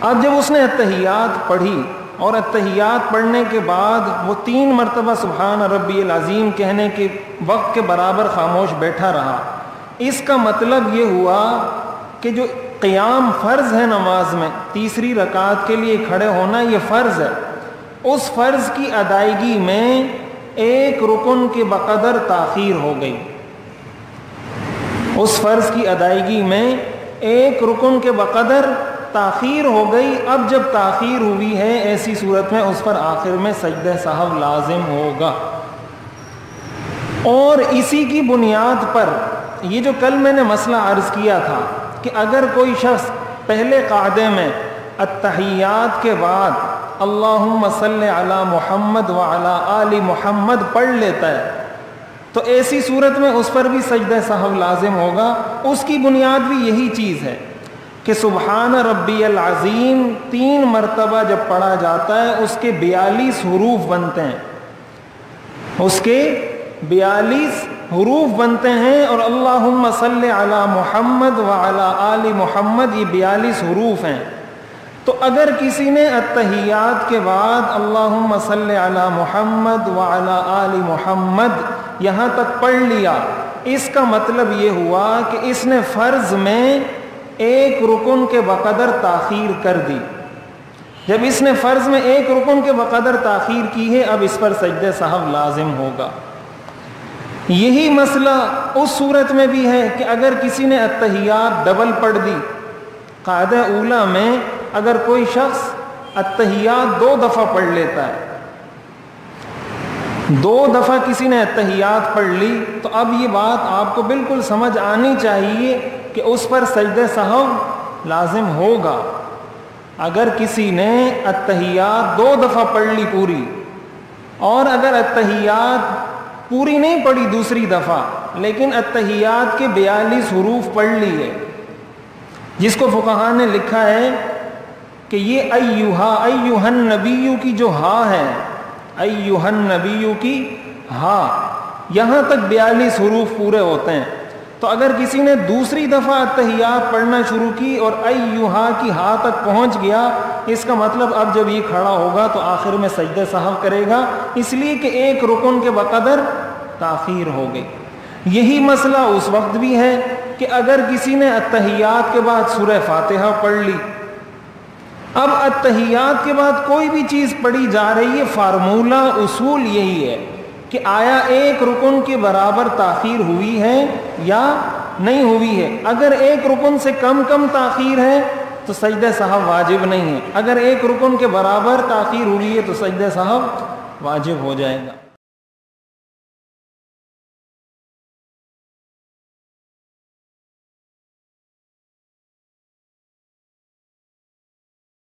اب جب اس نے اتحیات پڑھی اور اتحیات پڑھنے کے بعد وہ 3 مرتبہ سبحان ربی العظیم کہنے کے وقت کے برابر خاموش بیٹھا رہا، اس کا مطلب یہ ہوا کہ جو قیام فرض ہے نماز میں، تیسری رکعت کے لیے کھڑے ہونا یہ فرض ہے، اس فرض کی ادائیگی میں ایک رکن کے بقدر تاخیر ہو گئی، اس فرض کی ادائیگی میں ایک رکن کے بقدر تاخیر ہو گئی۔ اب جب تاخیر ہوئی ہے ایسی صورت میں اس پر آخر میں سجدہ سہو لازم ہوگا، اور اسی کی بنیاد پر یہ جو کل میں نے مسئلہ عرض کیا تھا کہ اگر کوئی شخص پہلے قاعدے میں التحیات کے بعد اللہم صلی علی محمد وعلی آل محمد پڑھ لیتا ہے تو ایسی صورت میں اس پر بھی سجدہ سہو لازم ہوگا۔ اس کی بنیاد بھی یہی چیز ہے کہ سبحان ربی العظیم 3 مرتبہ جب پڑھا جاتا ہے اس کے 42 حروف بنتے ہیں، اس کے 42 حروف بنتے ہیں، اور اللہم صلی علی محمد وعلی آل محمد یہ 42 حروف ہیں۔ تو اگر کسی نے التحیات کے بعد اللہم صلی علی محمد وعلی آل محمد یہاں تک پڑھ لیا، اس کا مطلب یہ ہوا کہ اس نے فرض میں ایک رکن کے بقدر تاخیر کر دی۔ جب اس نے فرض میں ایک رکن کے بقدر تاخیر کی ہے اب اس پر سجدہ سہو لازم ہوگا۔ یہی مسئلہ اس صورت میں بھی ہے کہ اگر کسی نے التحیات ڈبل پڑھ دی، قاعدہ اولیٰ میں اگر کوئی شخص التحیات 2 دفعہ پڑھ لیتا ہے، 2 دفعہ کسی نے التحیات پڑھ لی، تو اب یہ بات آپ کو بالکل سمجھ آنی چاہیے کہ اس پر سجدہ سہو لازم ہوگا۔ اگر کسی نے التحیات 2 دفعہ پڑھ لی پوری، اور اگر التحیات پوری نہیں پڑھی دوسری دفعہ لیکن التحیات کے 42 حروف پڑھ لیے، جس کو فقہاء نے لکھا ہے کہ یہ ایھا النبی کی جو ہا ہے، ایھا النبی کی ہا، یہاں تک 42 حروف پورے ہوتے ہیں۔ تو اگر کسی نے دوسری دفعہ التحیات پڑھنا شروع کی اور ایھا کی ہا تک پہنچ گیا، اس کا مطلب اب جب یہ کھڑا ہوگا تو آخر میں سجدہ سہو کرے گا، اس لیے کہ ایک رکن کے بقدر تاخیر ہو گئی۔ یہی مسئلہ اس وقت بھی ہے کہ اگر کسی نے التحیات کے بعد سورہ فاتحہ پڑھ لی، اب التحیات کے بعد کوئی بھی چیز پڑھی جا رہی ہے، فارمولہ اصول یہی ہے کہ آیا ایک رکن کے برابر تاخیر ہوئی ہے یا نہیں ہوئی ہے۔ اگر ایک رکن سے کم تاخیر ہے تو سجدہ سہو واجب نہیں ہے، اگر ایک رکن کے برابر تاخیر ہوئی ہے تو سجدہ سہو واجب ہو جائے گا۔